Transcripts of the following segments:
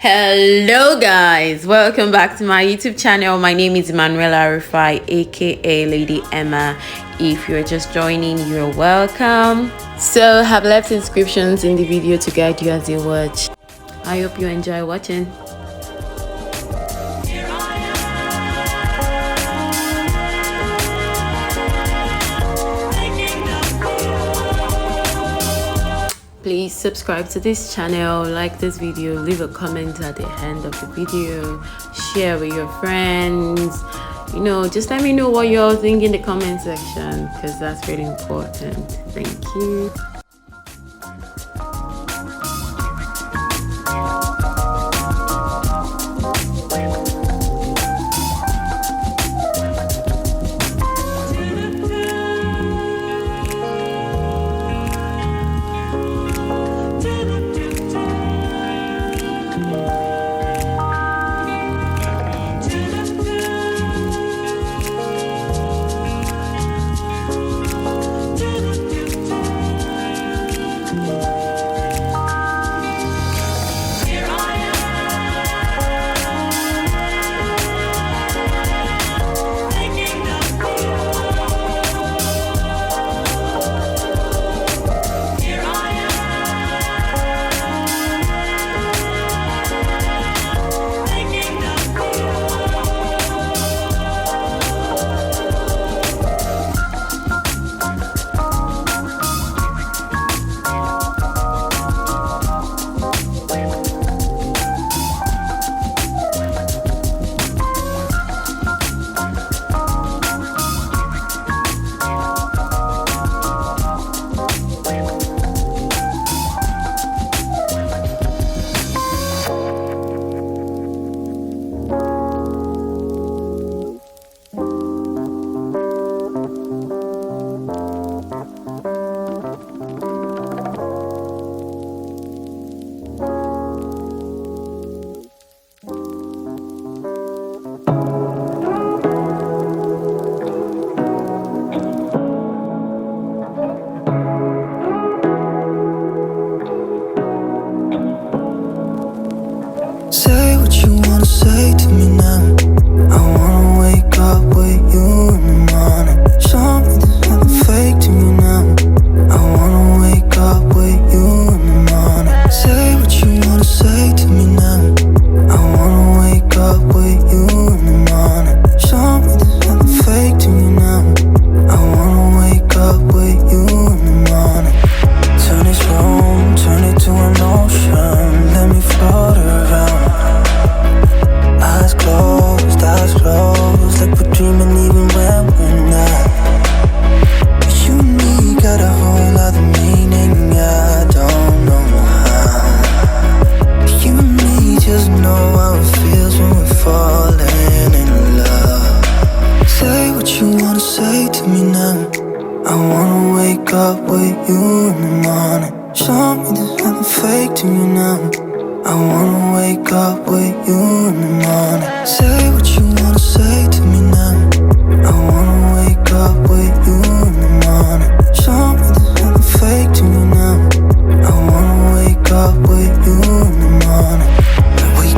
Hello guys, welcome back to my YouTube channel. My name is Manuela Rufai, aka Lady Emma. If you're just joining, you're welcome. So I have left inscriptions in the video to guide you as you watch. I hope you enjoy watching. Please subscribe to this channel, like this video, leave a comment at the end of the video, share with your friends. Just let me know what you all think in the comment section, because that's really important. Thank you. Say what you wanna say to me now. I wanna wake up with you in the morning. Show me there's nothing fake to me now. I wanna wake up with you in the morning. Say what you wanna say to me now. I wanna wake up with you in the morning. Show me there's nothing fake to me now. I wanna wake up with you in the morning. Turn this room, turn it to an ocean. Let me float around. Eyes closed, like we're dreaming even when we're not. You and me got a whole other meaning, I don't know how. You and me just know how it feels when we're falling in love. Say what you wanna say to me now. I wanna wake up with you in the morning. Show me there's nothing fake to me now. I wanna wake up with you in the morning. Say what you wanna say to me now. I wanna wake up with you in the morning. Show me there's nothing fake to me now. I wanna wake up with you in the morning. We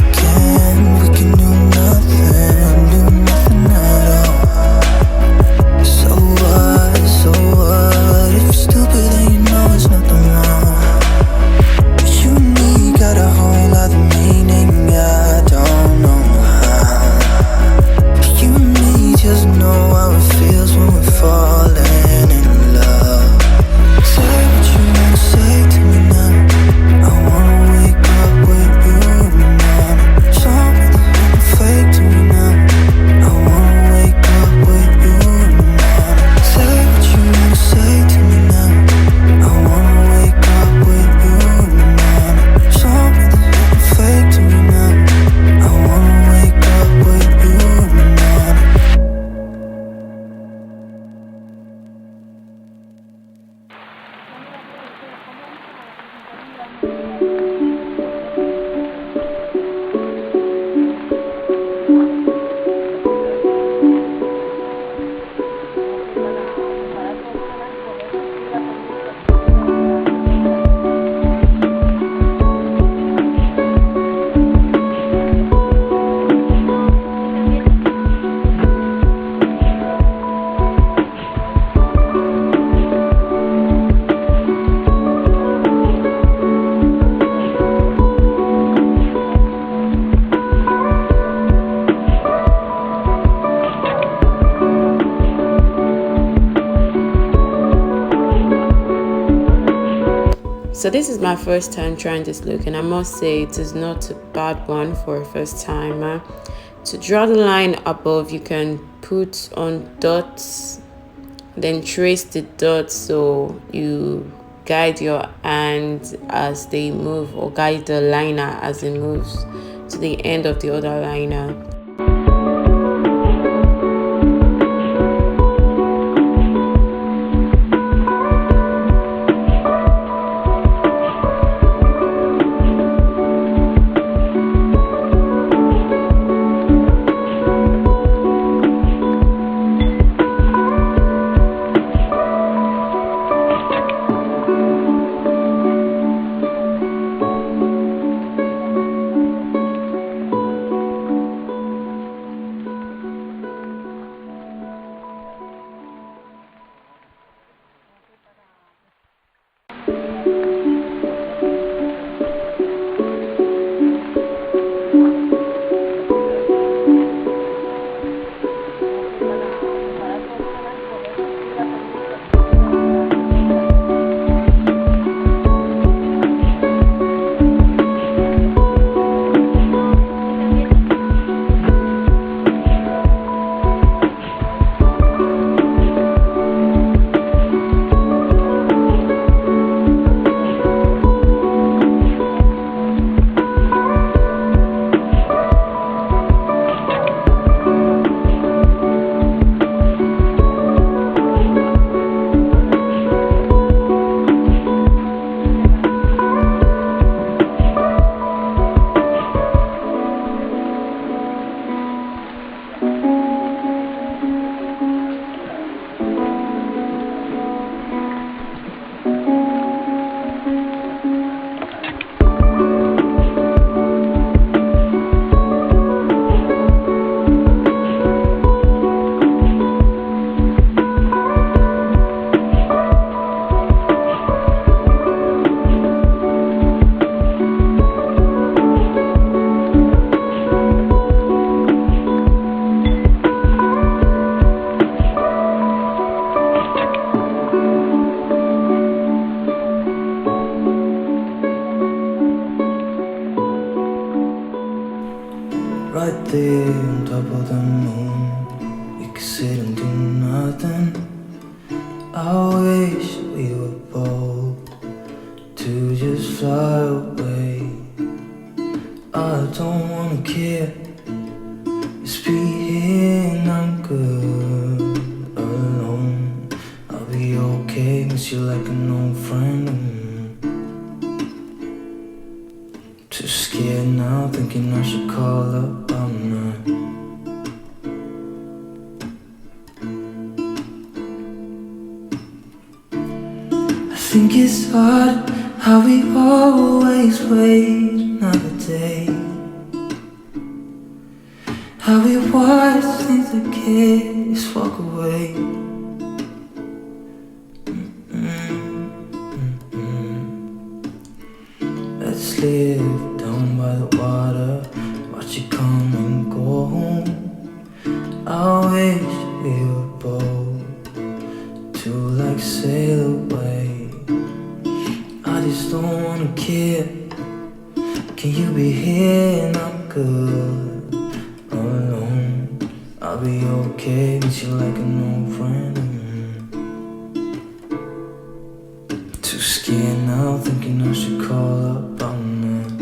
can do nothing at all. So what, if you're stupid then you know it's nothing wrong. You and me got a whole other meaning, I don't know how. You and me just know how it feels when we're falling in love. So this is my first time trying this look, and I must say it is not a bad one for a first timer. To draw the line above, you can put on dots, then trace the dots so you guide your hand as they move, or guide the liner as it moves to the end of the other liner. Right there on top of the moon, we could sit and do nothing. I wish we were bold to just fly away. I don't wanna care, just be here and I'm good alone. I'll be okay, miss you like an old friend. Too scared now, thinking I should call up all night. I think it's hard how we always wait another day, how we watch things that kids walk away. Let's live down by the water, watch it come and go home. I wish we were bold to like sail away. I just don't wanna care. Can you be here and I'm good alone? I'll be okay, miss you like an old friend. Too scared now, thinking I should call up all night.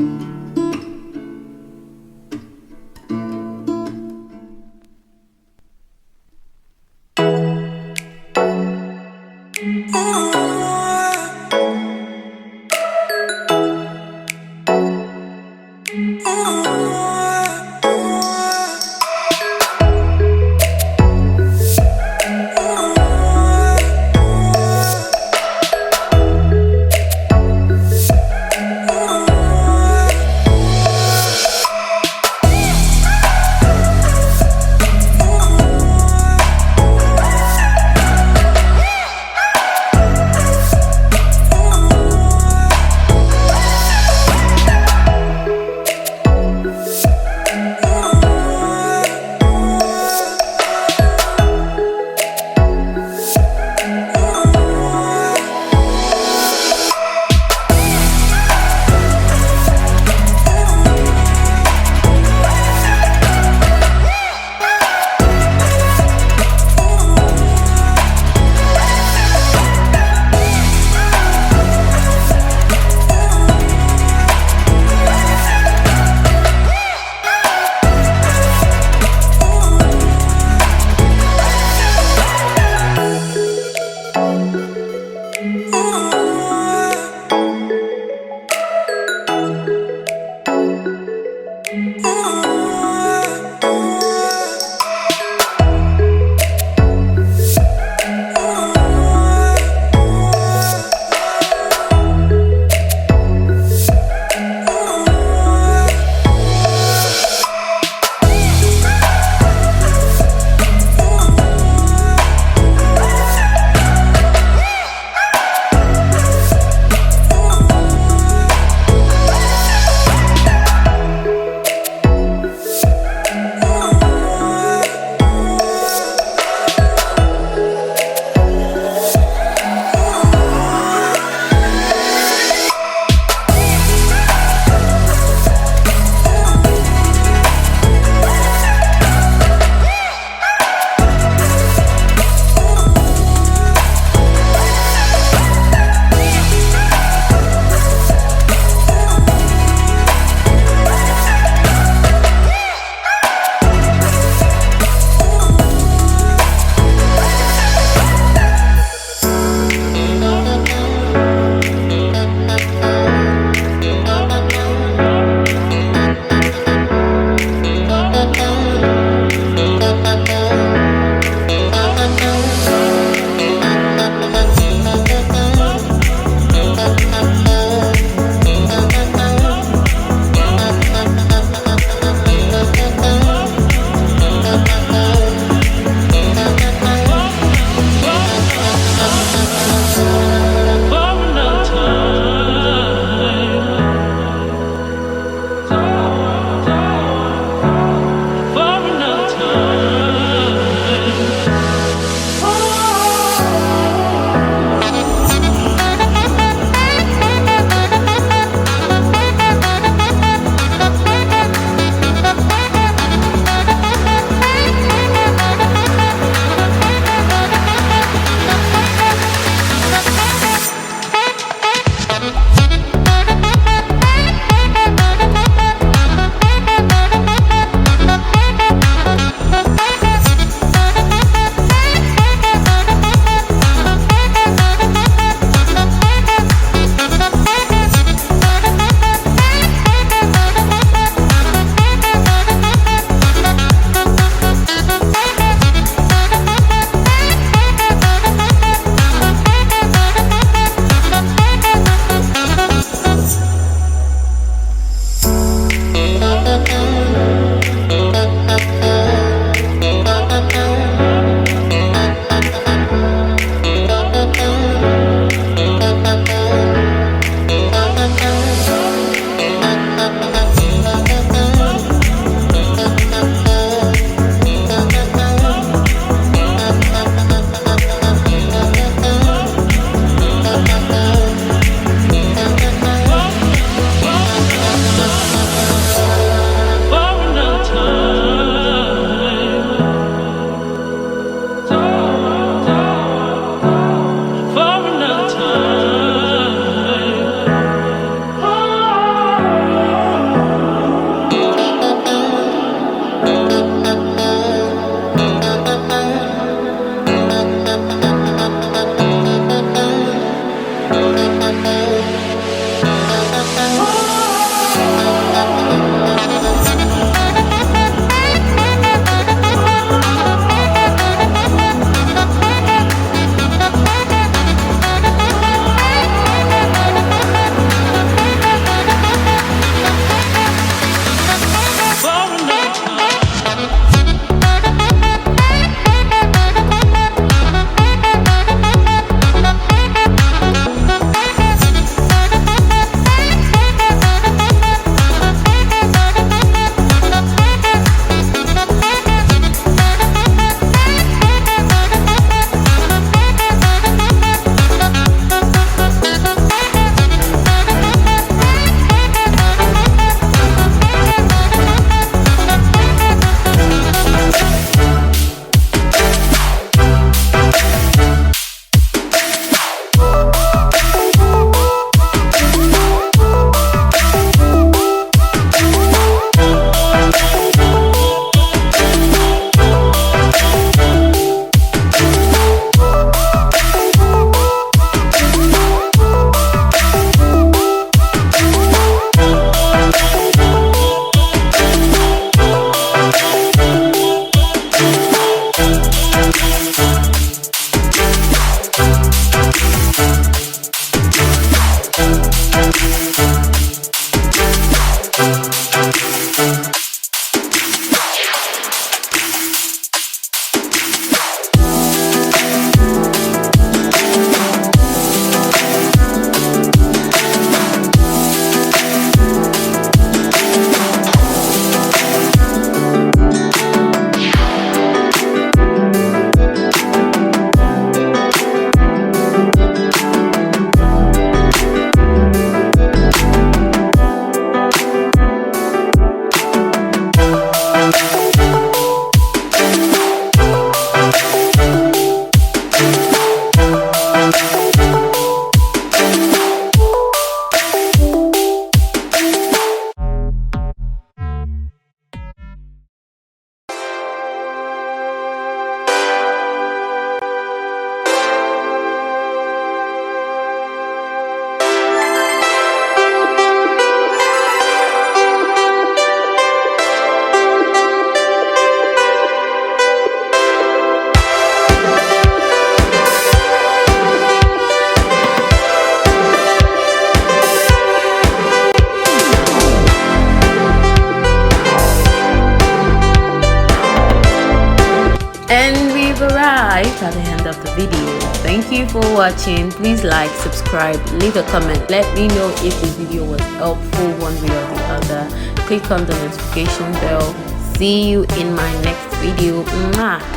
at the end of the video. Thank you for watching. Please like, subscribe, leave a comment. Let me know if this video was helpful one way or the other. Click on the notification bell. See you in my next video. Mwah.